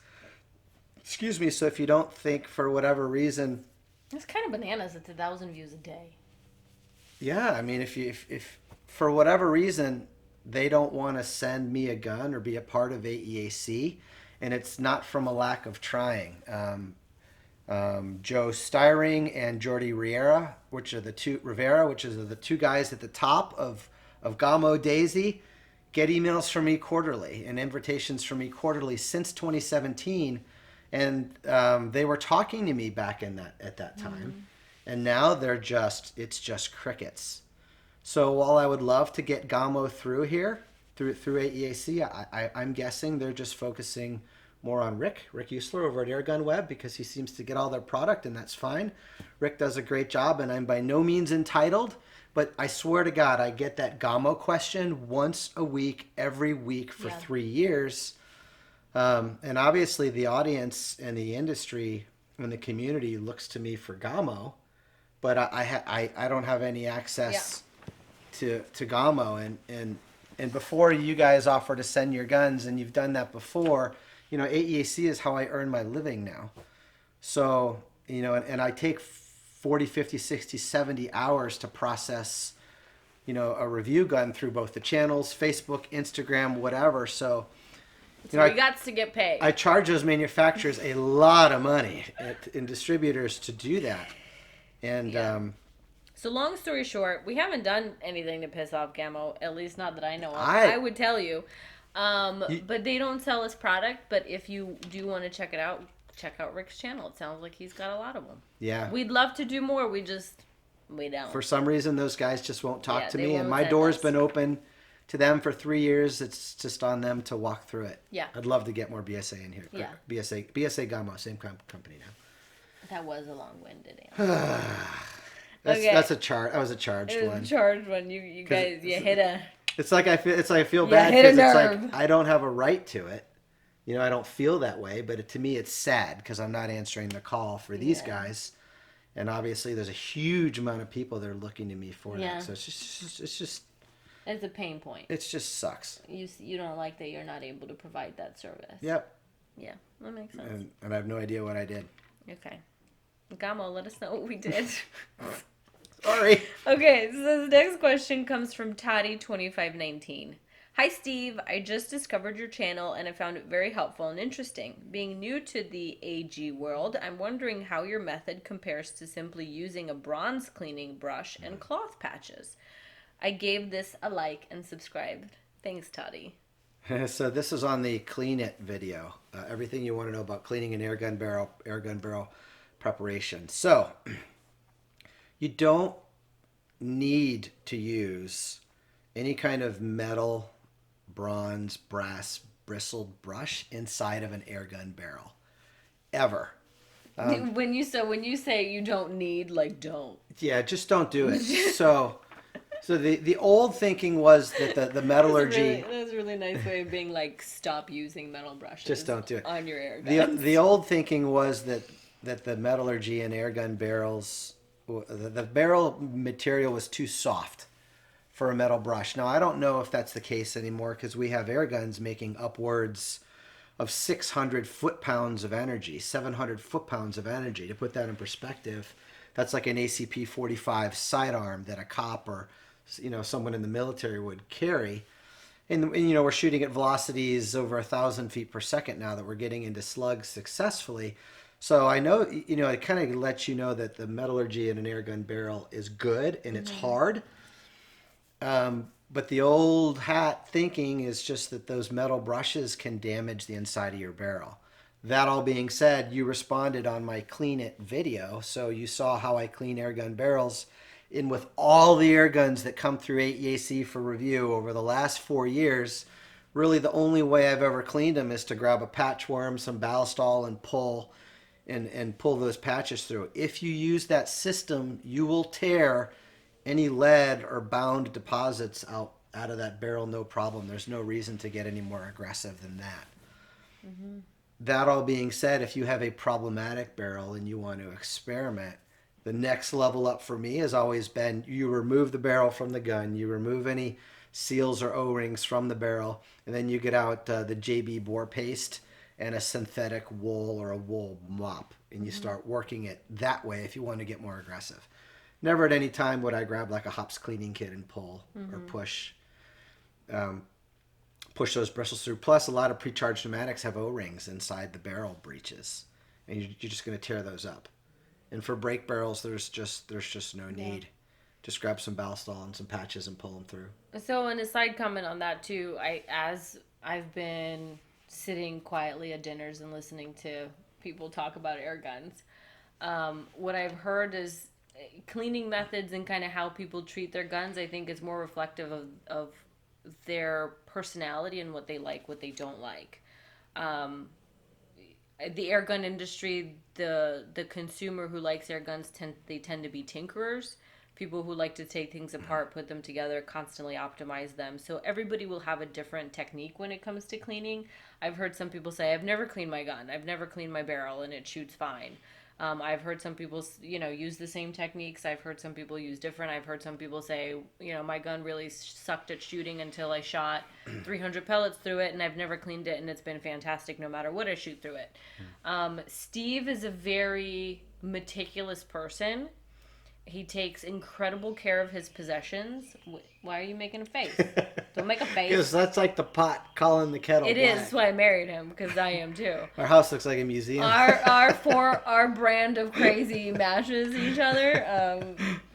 Excuse me. So if you don't think for whatever reason, it's kind of bananas. It's 1,000 views a day. Yeah, I mean, if for whatever reason they don't want to send me a gun or be a part of AEAC, and it's not from a lack of trying. Joe Styring and Jordi Rivera, which are the two guys at the top of Gamo Daisy, get emails from me quarterly and invitations from me quarterly since 2017, And they were talking to me back at that time, and now it's just crickets. So while I would love to get Gamo through here, through AEAC, I'm guessing they're just focusing more on Rick Usler over at Airgun Web, because he seems to get all their product, and that's fine. Rick does a great job, and I'm by no means entitled, but I swear to God, I get that Gamo question once a week, every week for 3 years. And obviously the audience and the industry and the community looks to me for Gamo, but I don't have any access to Gamo. And before you guys offer to send your guns, and you've done that before, AEAC is how I earn my living now. So, and I take 40, 50, 60, 70 hours to process, a review gun through both the channels, Facebook, Instagram, whatever. So, we got to get paid. I charge those manufacturers a lot of money and distributors to do that. And so long story short, we haven't done anything to piss off Gamo, at least not that I know of. I would tell you. But they don't sell us product. But if you do want to check it out, check out Rick's channel. It sounds like he's got a lot of them. Yeah. We'd love to do more. We don't. For some reason, those guys just won't talk to me. And my door's been open to them for 3 years. It's just on them to walk through it. Yeah. I'd love to get more BSA in here. Yeah. BSA Gamo, same company now. That was a long-winded answer. That's a charge. That was a charged one. It was a charged one. You guys, you hit a. It's like I feel bad because it's like I don't have a right to it. I don't feel that way, but to me it's sad because I'm not answering the call for these guys, and obviously there's a huge amount of people that are looking to me for that. So it's a pain point. It just sucks. You don't like that you're not able to provide that service. Yep. Yeah, that makes sense. And I have no idea what I did. Okay. Gamo, let us know what we did. Sorry. Okay, so the next question comes from Toddy2519. Hi Steve, I just discovered your channel and I found it very helpful and interesting. Being new to the AG world, I'm wondering how your method compares to simply using a bronze cleaning brush and cloth patches. I gave this a like and subscribed. Thanks, Toddy. So this is on the Clean It video. Everything you want to know about cleaning an airgun barrel preparation. So you don't need to use any kind of metal, bronze, brass, bristled brush inside of an airgun barrel, ever. When you say you don't need, don't. Yeah, just don't do it. So the old thinking was that the metallurgy. That's a really nice way of being stop using metal brushes. Just don't do it on your airgun. The old thinking was that the metallurgy in airgun barrels, the barrel material was too soft for a metal brush. Now, I don't know if that's the case anymore because we have air guns making upwards of 600 foot-pounds of energy, 700 foot-pounds of energy. To put that in perspective, that's like an ACP 45 sidearm that a cop or someone in the military would carry. And we're shooting at velocities over 1,000 feet per second now that we're getting into slugs successfully. So I know, it kind of lets you know that the metallurgy in an airgun barrel is good and it's hard. But the old hat thinking is just that those metal brushes can damage the inside of your barrel. That all being said, you responded on my Clean It video, so you saw how I clean airgun barrels. In with all the air guns that come through AEAC for review over the last 4 years, really the only way I've ever cleaned them is to grab a patch worm, some ballistol, and pull those patches through. If you use that system, you will tear any lead or bound deposits out of that barrel, no problem. There's no reason to get any more aggressive than that. Mm-hmm. That all being said, if you have a problematic barrel and you want to experiment, the next level up for me has always been you remove the barrel from the gun, you remove any seals or O-rings from the barrel, and then you get out the JB bore paste and a synthetic wool or a wool mop, and you start working it that way if you want to get more aggressive. Never at any time would I grab like a hops cleaning kit and pull or push those bristles through. Plus, a lot of pre-charged pneumatics have O-rings inside the barrel breeches, and you're just going to tear those up. And for brake barrels, there's just no need. Just grab some ballistol and some patches and pull them through. So, and a side comment on that too, as I've been sitting quietly at dinners and listening to people talk about air guns. What I've heard is cleaning methods and kind of how people treat their guns, I think is more reflective of their personality and what they like, what they don't like. The air gun industry, the consumer who likes air guns tend to be tinkerers, people who like to take things apart, put them together, constantly optimize them. So everybody will have a different technique when it comes to cleaning. I've heard some people say, I've never cleaned my gun, I've never cleaned my barrel, and it shoots fine. I've heard some people, use the same techniques. I've heard some people use different. I've heard some people say, my gun really sucked at shooting until I shot 300 pellets through it, and I've never cleaned it, and it's been fantastic no matter what I shoot through it. Steve is a very meticulous person. He takes incredible care of his possessions. Why are you making a face? Don't make a face. Because that's like the pot calling the kettle It black. is. That's why I married him, because I am too. Our house looks like a museum. Our brand of crazy matches each other.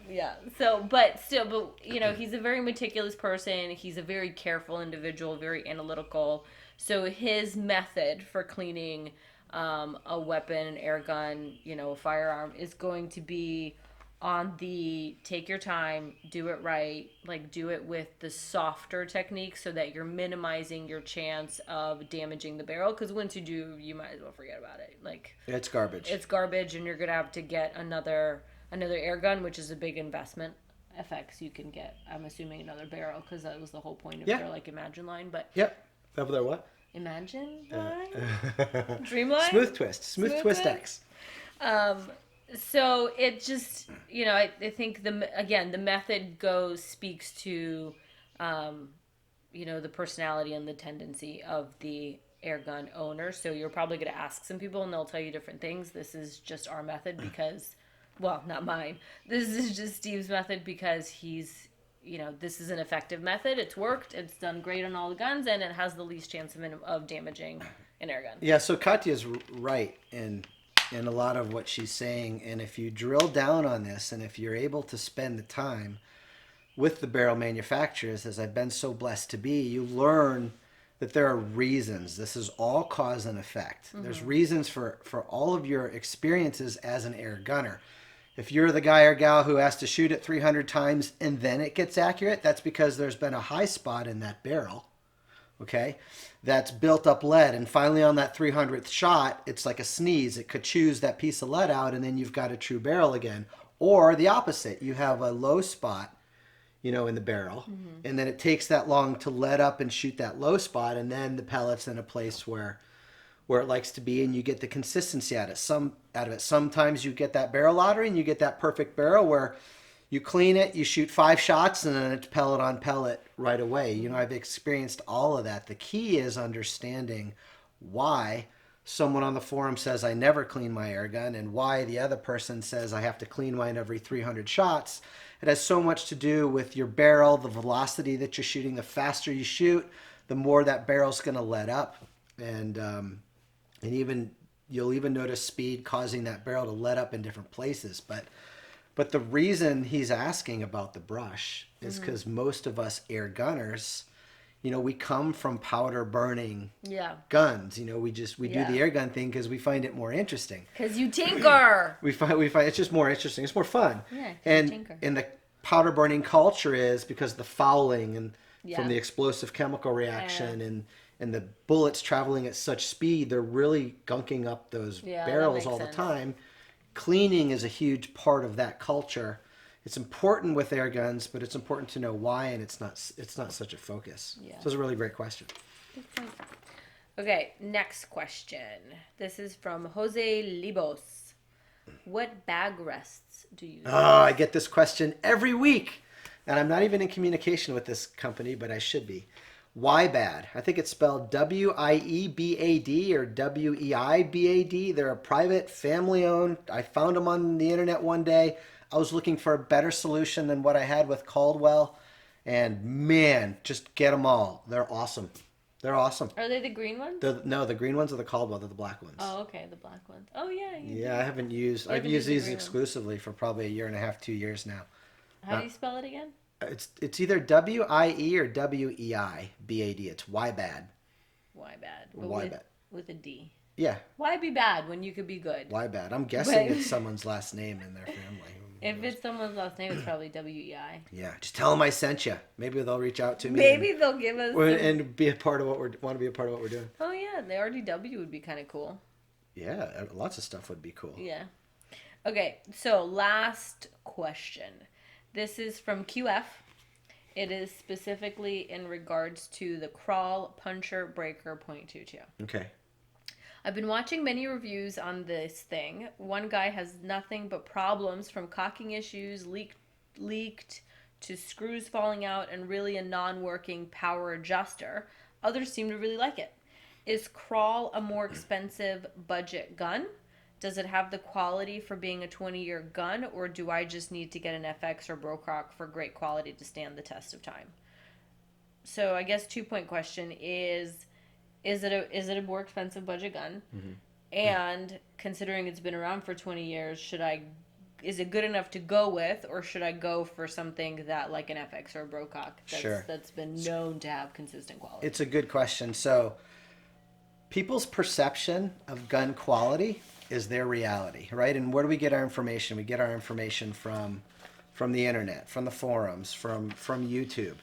Yeah. So, but he's a very meticulous person. He's a very careful individual, very analytical. So his method for cleaning a weapon, an air gun, a firearm is going to be on the take your time, do it right, like do it with the softer technique so that you're minimizing your chance of damaging the barrel, because once you do, you might as well forget about it. Like, it's garbage. It's garbage, and you're gonna have to get another air gun, which is a big investment. FX, you can get, I'm assuming, another barrel, because that was the whole point of their Imagine line. But yep, that was their what? Imagine line, Dreamline, Smooth Twist X. So it just, I think the method speaks to, the personality and the tendency of the air gun owner. So you're probably going to ask some people and they'll tell you different things. This is just our method because, well, not mine. This is just Steve's method because he's, this is an effective method. It's worked. It's done great on all the guns, and it has the least chance of damaging an air gun. Yeah, so Katya's right in a lot of what she's saying. And if you drill down on this, and if you're able to spend the time with the barrel manufacturers, as I've been so blessed to be, you learn that there are reasons. This is all cause and effect. Mm-hmm. There's reasons for all of your experiences as an air gunner. If you're the guy or gal who has to shoot it 300 times and then it gets accurate, that's because there's been a high spot in that barrel, okay, that's built up lead. And finally on that 300th shot, it's like a sneeze. It could choose that piece of lead out, and then you've got a true barrel again. Or the opposite. You have a low spot, in the barrel, mm-hmm. and then it takes that long to let up and shoot that low spot, and then the pellet's in a place where it likes to be, and you get the consistency out of it. Sometimes you get that barrel lottery, and you get that perfect barrel where you clean it, you shoot 5 shots, and then it's pellet on pellet right away. I've experienced all of that. The key is understanding why someone on the forum says, I never clean my air gun, and why the other person says I have to clean mine every 300 shots. It has so much to do with your barrel, the velocity that you're shooting. The faster you shoot, the more that barrel's going to let up. And you'll even notice speed causing that barrel to let up in different places. But the reason he's asking about the brush is because most of us air gunners, we come from powder burning guns. We do the air gun thing because we find it more interesting. Because you tinker. we find it's just more interesting. It's more fun. Yeah, and the powder burning culture is because of the fouling and from the explosive chemical reaction and the bullets traveling at such speed, they're really gunking up those barrels all the time. Cleaning is a huge part of that culture. It's important with air guns, but it's important to know why, and it's not such a focus. Yeah. So it's a really great question. Okay, next question. This is from Jose Libos. What bag rests do you use? Oh, I get this question every week. And I'm not even in communication with this company, but I should be. Weibad. I think it's spelled W-I-E-B-A-D or W-E-I-B-A-D. They're a private, family-owned. I found them on the internet one day. I was looking for a better solution than what I had with Caldwell. And man, just get them all. They're awesome. They're awesome. Are they the green ones? No, the green ones are the Caldwell. They're the black ones. Oh, okay, the black ones. Oh, yeah. Yeah, I've used these exclusively for probably 1.5 years, 2 years now. How do you spell it again? It's either W-I-E or W-E-I-B-A-D. It's Weibad. Weibad. Weibad. With a D. Yeah. Why be bad when you could be good? Why bad? I'm guessing it's someone's last name in their family. If it's someone's last name, it's probably WEI. Yeah, just tell them I sent you. Maybe they'll reach out to me. Maybe they'll give us and be a part of want to be a part of what we're doing. Oh yeah, the RDW would be kind of cool. Yeah, lots of stuff would be cool. Yeah. Okay, so last question. This is from QF. It is specifically in regards to the Kral Puncher Breaker .22. Okay. I've been watching many reviews on this thing. One guy has nothing but problems, from caulking issues, leaked to screws falling out, and really a non-working power adjuster. Others seem to really like it. Is Kral a more expensive budget gun? Does it have the quality for being a 20-year gun, or do I just need to get an FX or Brocock for great quality to stand the test of time? So I guess 2-point question is it a more expensive budget gun? Mm-hmm. And considering it's been around for 20 years, is it good enough to go with, or should I go for something that like an FX or a Brocock that's been known to have consistent quality? It's a good question. So people's perception of gun quality is their reality, right? And where do we get our information? We get our information from the internet, from the forums, from YouTube.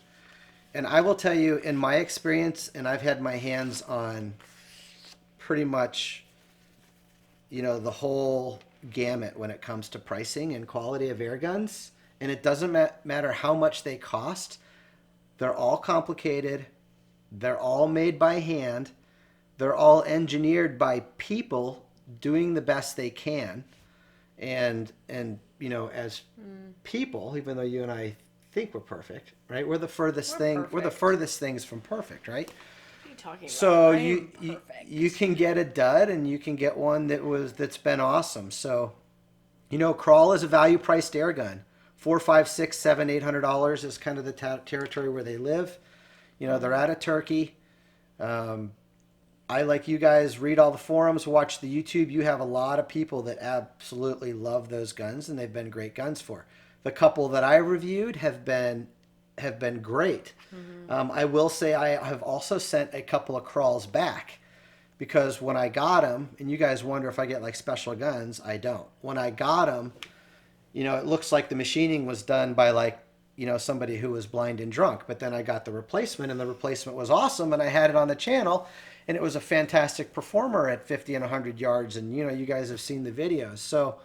And I will tell you, in my experience, and I've had my hands on pretty much, the whole gamut when it comes to pricing and quality of air guns. And it doesn't matter how much they cost. They're all complicated. They're all made by hand. They're all engineered by people doing the best they can. And as people, even though you and I think we're perfect, right? We're the furthest things from perfect, right? What are you talking about? So you can get a dud, and you can get one that's been awesome. So, Kral is a value priced air gun. $400, $500, $600, $700, $800 is kind of the territory where they live. They're out of Turkey. I, like you guys, read all the forums, watch the YouTube. You have a lot of people that absolutely love those guns, and they've been great guns for. The couple that I reviewed have been great. Mm-hmm. I will say I have also sent a couple of Krals back, because when I got them, and you guys wonder if I get like special guns, I don't. When I got them, it looks like the machining was done by somebody who was blind and drunk. But then I got the replacement, and the replacement was awesome, and I had it on the channel, and it was a fantastic performer at 50 and 100 yards. And you guys have seen the videos, so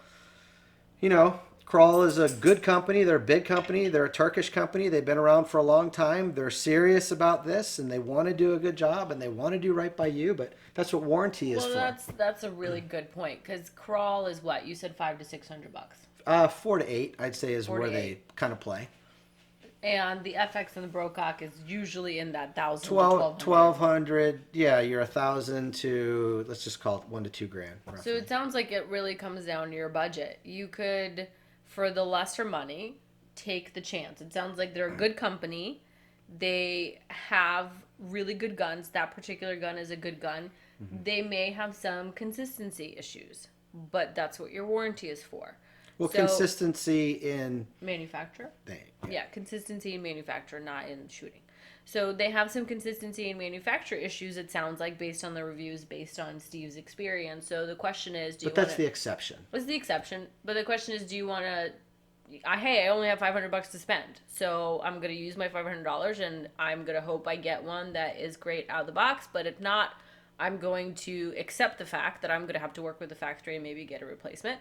Kral is a good company. They're a big company. They're a Turkish company. They've been around for a long time. They're serious about this, and they want to do a good job, and they want to do right by you. But that's what warranty is for. Well, that's a really good point, because Kral is what you said, $500 to $600. $4 to $8, I'd say, is where they kind of play. And the FX and the Brocock is usually in that $1,000 to $1,200. Yeah, you're $1,000 to, let's just call it $1,000 to $2,000. Roughly. So it sounds like it really comes down to your budget. You could, for the lesser money, take the chance. It sounds like they're a good company. They have really good guns. That particular gun is a good gun. Mm-hmm. They may have some consistency issues, but that's what your warranty is for. Well, consistency in manufacture. Yeah, consistency in manufacture, not in shooting. So they have some consistency in manufacture issues, it sounds like, based on the reviews, based on Steve's experience. So the question is, that's the exception. It's the exception. But the question is, do you want to... Hey, I only have $500 to spend, so I'm going to use my $500, and I'm going to hope I get one that is great out of the box. But if not, I'm going to accept the fact that I'm going to have to work with the factory and maybe get a replacement.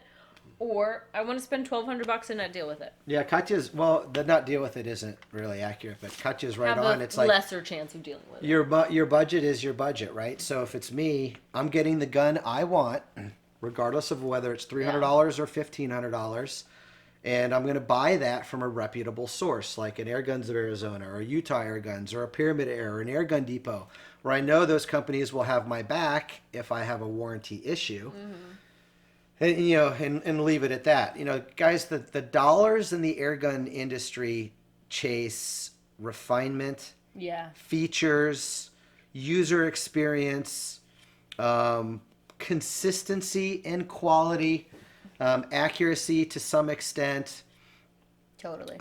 Or I want to spend $1,200 and not deal with it. Yeah, Katya's, the not deal with it isn't really accurate, but Katya's right on. It's like lesser chance of dealing with it. Your budget is your budget, right? So if it's me, I'm getting the gun I want, regardless of whether it's $300 or $1,500, and I'm going to buy that from a reputable source, like an Airguns of Arizona, or Utah Airguns, or a Pyramid Air, or an Airgun Depot, where I know those companies will have my back if I have a warranty issue. Mm-hmm. And leave it at that. Guys, the dollars in the airgun industry chase refinement, features, user experience, consistency and quality, accuracy to some extent. Totally.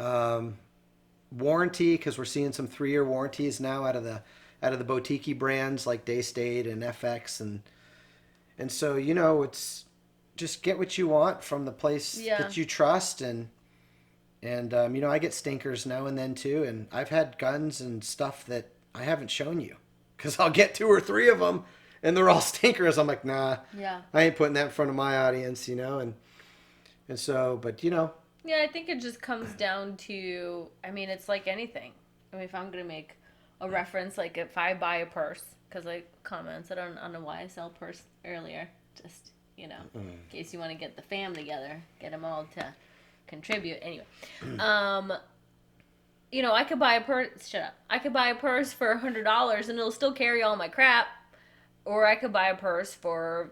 Warranty, because we're seeing some 3-year warranties now out of the boutique brands like Daystate and FX, and And so, it's just get what you want from the place that you trust. And I get stinkers now and then too. And I've had guns and stuff that I haven't shown you because I'll get 2 or 3 of them and they're all stinkers. I'm like, nah, I ain't putting that in front of my audience, and so, but Yeah, I think it just comes down to, it's like anything. If I'm going to make a reference, like if I buy a purse, because I commented on a YSL purse earlier, just, in case you want to get the fam together, get them all to contribute. Anyway, I could buy a purse, I could buy a purse for $100 and it'll still carry all my crap, or I could buy a purse for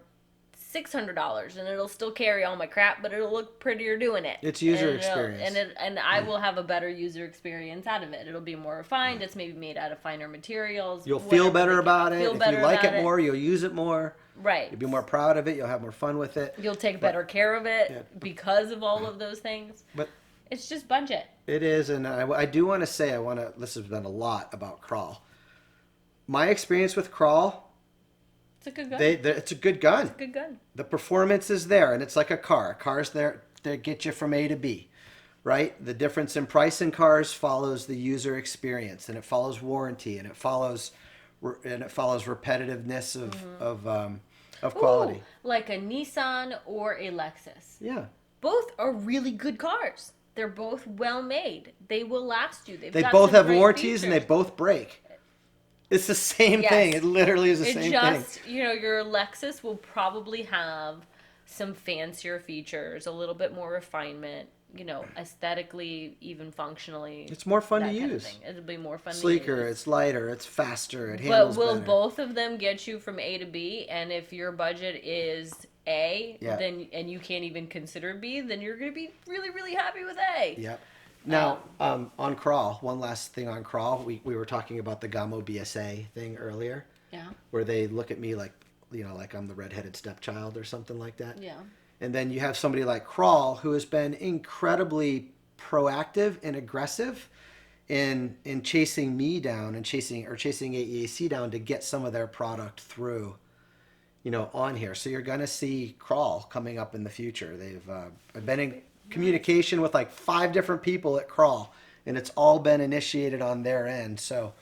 $600 and it'll still carry all my crap, but it'll look prettier doing it. It's user experience. And I will have a better user experience out of it. It'll be more refined. It's maybe made out of finer materials. You'll feel better about it. If you like it more, you'll use it more. Right. You'll be more proud of it. You'll have more fun with it. You'll take better care of it because of all of those things. But it's just budget. It is, and I do want to say, this has been a lot about Kral. My experience with Kral, it's a good gun. It's a good gun. It's a good gun. The performance is there, and it's like a car. A car's there to get you from A to B, right? The difference in price in cars follows the user experience, and it follows warranty, and it follows repetitiveness of quality. Ooh, like a Nissan or a Lexus. Yeah. Both are really good cars. They're both well made. They will last you. They both have warranties, and they both break. It's the same thing. It literally is the same thing. Your Lexus will probably have some fancier features, a little bit more refinement, aesthetically, even functionally. It's more fun to use. It'll be more fun Sleeker, to use. it's lighter, it's faster, it handles better. But will better. both of them get you from A to B? And if your budget is A, then and you can't even consider B, then you're going to be really, really happy with A. Yep. Now, on Kral, one last thing on Kral, we were talking about the Gamo BSA thing earlier. Yeah. Where they look at me like I'm the redheaded stepchild or something like that. Yeah. And then you have somebody like Kral who has been incredibly proactive and aggressive in chasing me down and chasing AEAC down to get some of their product through, on here. So you're going to see Kral coming up in the future. I've been in communication with like 5 different people at Kral, and it's all been initiated on their end. So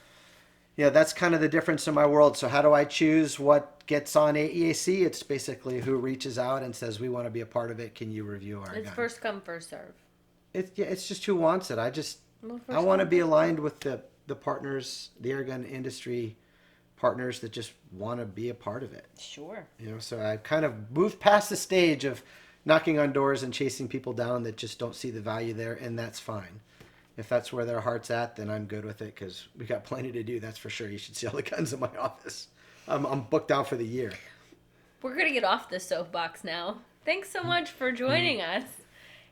that's kind of the difference in my world. So how do I choose what gets on AEAC? It's basically who reaches out and says, we want to be a part of it. Can you review our gun? It's first come, first serve. It's just who wants it. I want to be aligned with the partners, the airgun industry partners that just want to be a part of it. Sure. So I kind of moved past the stage of knocking on doors and chasing people down that just don't see the value there, and that's fine. If that's where their heart's at, then I'm good with it because we got plenty to do, that's for sure. You should see all the guns in my office. I'm booked out for the year. We're going to get off the soapbox now. Thanks so much for joining us.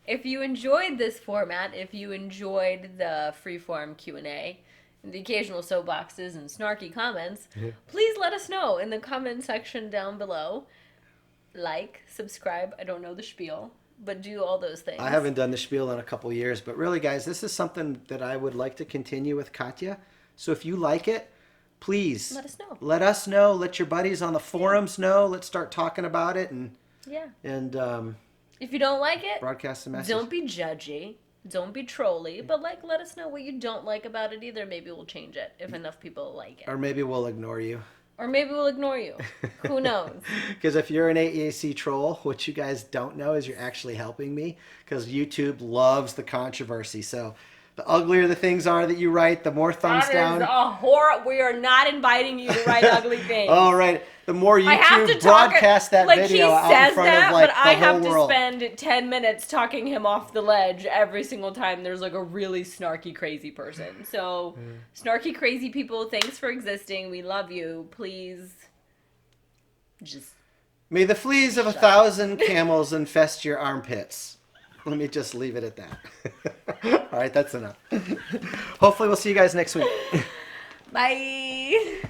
If you enjoyed this format, if you enjoyed the freeform Q&A, and the occasional soapboxes and snarky comments, please let us know in the comment section down below. Like, subscribe, I don't know the spiel, but do all those things. I haven't done the spiel in a couple years, but really, guys, this is something that I would like to continue with Katya. So if you like it, please let us know. Let us know. Let your buddies on the forums know. Let's start talking about it and if you don't like it, broadcast the message. Don't be judgy. Don't be trolly, but let us know what you don't like about it either. Maybe we'll change it if enough people like it. Or maybe we'll ignore you. Or maybe we'll ignore you. Who knows? Because if you're an AEAC troll, what you guys don't know is you're actually helping me because YouTube loves the controversy. So the uglier the things are that you write, the more thumbs down. That is a horror. We are not inviting you to write ugly things. Oh, right. The more YouTube broadcasts that video out in front of like the whole world. But I have to spend 10 minutes talking him off the ledge every single time there's like a really snarky, crazy person. So, snarky, crazy people, thanks for existing. We love you. Please, just... May the fleas of 1,000 camels infest your armpits. Let me just leave it at that. All right, that's enough. Hopefully we'll see you guys next week. Bye.